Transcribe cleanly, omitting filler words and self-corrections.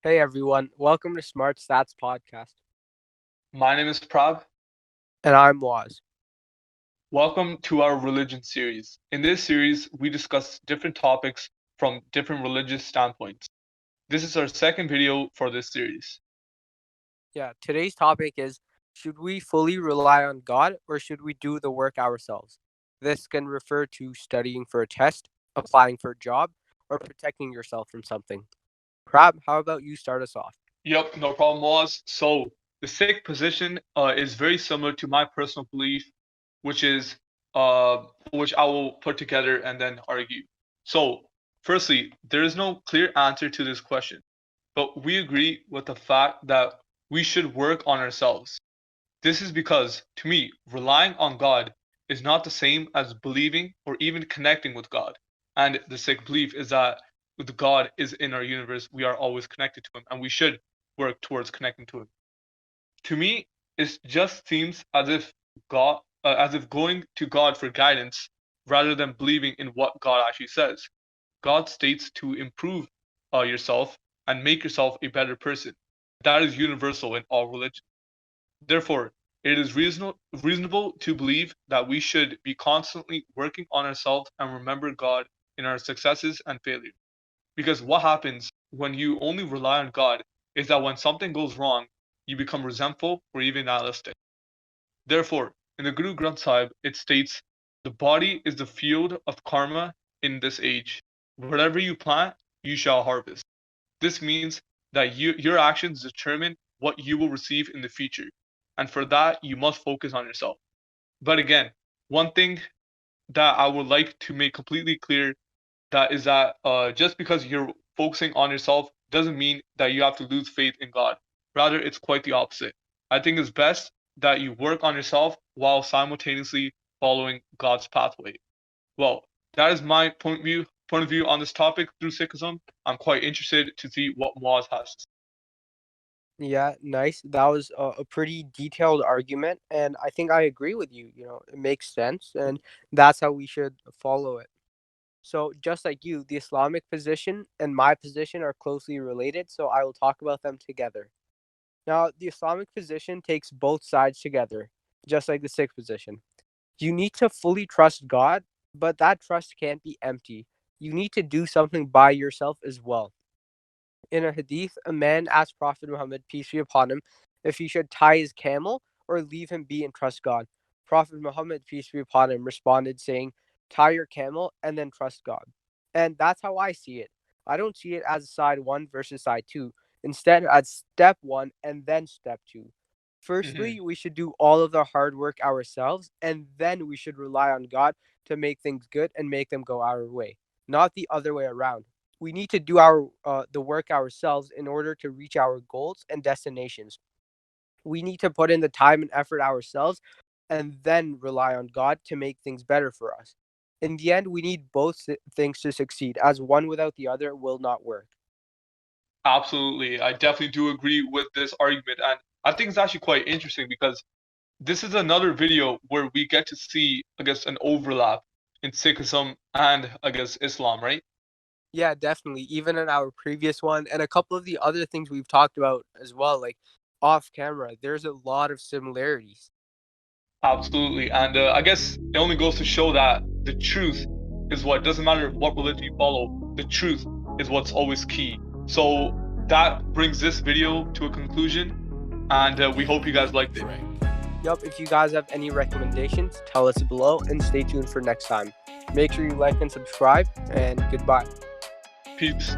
Hey everyone, welcome to Smart Stats Podcast. My name is Prab. And I'm Waz. Welcome to our religion series. In this series, we discuss different topics from different religious standpoints. This is our second video for this series. Yeah, today's topic is, should we fully rely on God or should we do the work ourselves? This can refer to studying for a test, applying for a job, or protecting yourself from something. Prab, how about you start us off? Yep, no problem, was. So, the Sikh position is very similar to my personal belief, which is which I will put together and then argue. So, firstly, there is no clear answer to this question, but we agree with the fact that we should work on ourselves. This is because, to me, relying on God is not the same as believing or even connecting with God. And the Sikh belief is that with God is in our universe, we are always connected to Him, and we should work towards connecting to Him. To me, it just seems as if going to God for guidance rather than believing in what God actually says. God states to improve yourself and make yourself a better person. That is universal in all religions. Therefore, it is reasonable to believe that we should be constantly working on ourselves and remember God in our successes and failures. Because what happens when you only rely on God is that when something goes wrong, you become resentful or even nihilistic. Therefore, in the Guru Granth Sahib, it states, the body is the field of karma in this age. Whatever you plant, you shall harvest. This means that your actions determine what you will receive in the future. And for that, you must focus on yourself. But again, one thing that I would like to make completely clear that is that just because you're focusing on yourself doesn't mean that you have to lose faith in God. Rather, it's quite the opposite. I think it's best that you work on yourself while simultaneously following God's pathway. Well, that is my point of view on this topic through Sikhism. I'm quite interested to see what Moaz has. Yeah, nice. That was a pretty detailed argument, and I think I agree with you. It makes sense, and that's how we should follow it. So, just like you, the Islamic position and my position are closely related, so I will talk about them together. Now, the Islamic position takes both sides together, just like the Sikh position. You need to fully trust God, but that trust can't be empty. You need to do something by yourself as well. In a hadith, a man asked Prophet Muhammad, peace be upon him, if he should tie his camel or leave him be and trust God. Prophet Muhammad, peace be upon him, responded saying, tie your camel and then trust God. And that's how I see it. I don't see it as side one versus side two. Instead, as step one and then step two. Mm-hmm. Firstly, we should do all of the hard work ourselves, and then we should rely on God to make things good and make them go our way, not the other way around. We need to do our the work ourselves in order to reach our goals and destinations. We need to put in the time and effort ourselves and then rely on God to make things better for us. In the end, we need both things to succeed, as one without the other will not work. Absolutely. I definitely do agree with this argument. And I think it's actually quite interesting because this is another video where we get to see, I guess, an overlap in Sikhism and, I guess, Islam, right? Yeah, definitely. Even in our previous one and a couple of the other things we've talked about as well, like off camera, there's a lot of similarities. Absolutely. And I guess it only goes to show that the truth is what doesn't matter what religion you follow, the truth is what's always key. So that brings this video to a conclusion, and we hope you guys liked it. Yup, if you guys have any recommendations, tell us below and stay tuned for next time. Make sure you like and subscribe, and goodbye. Peace.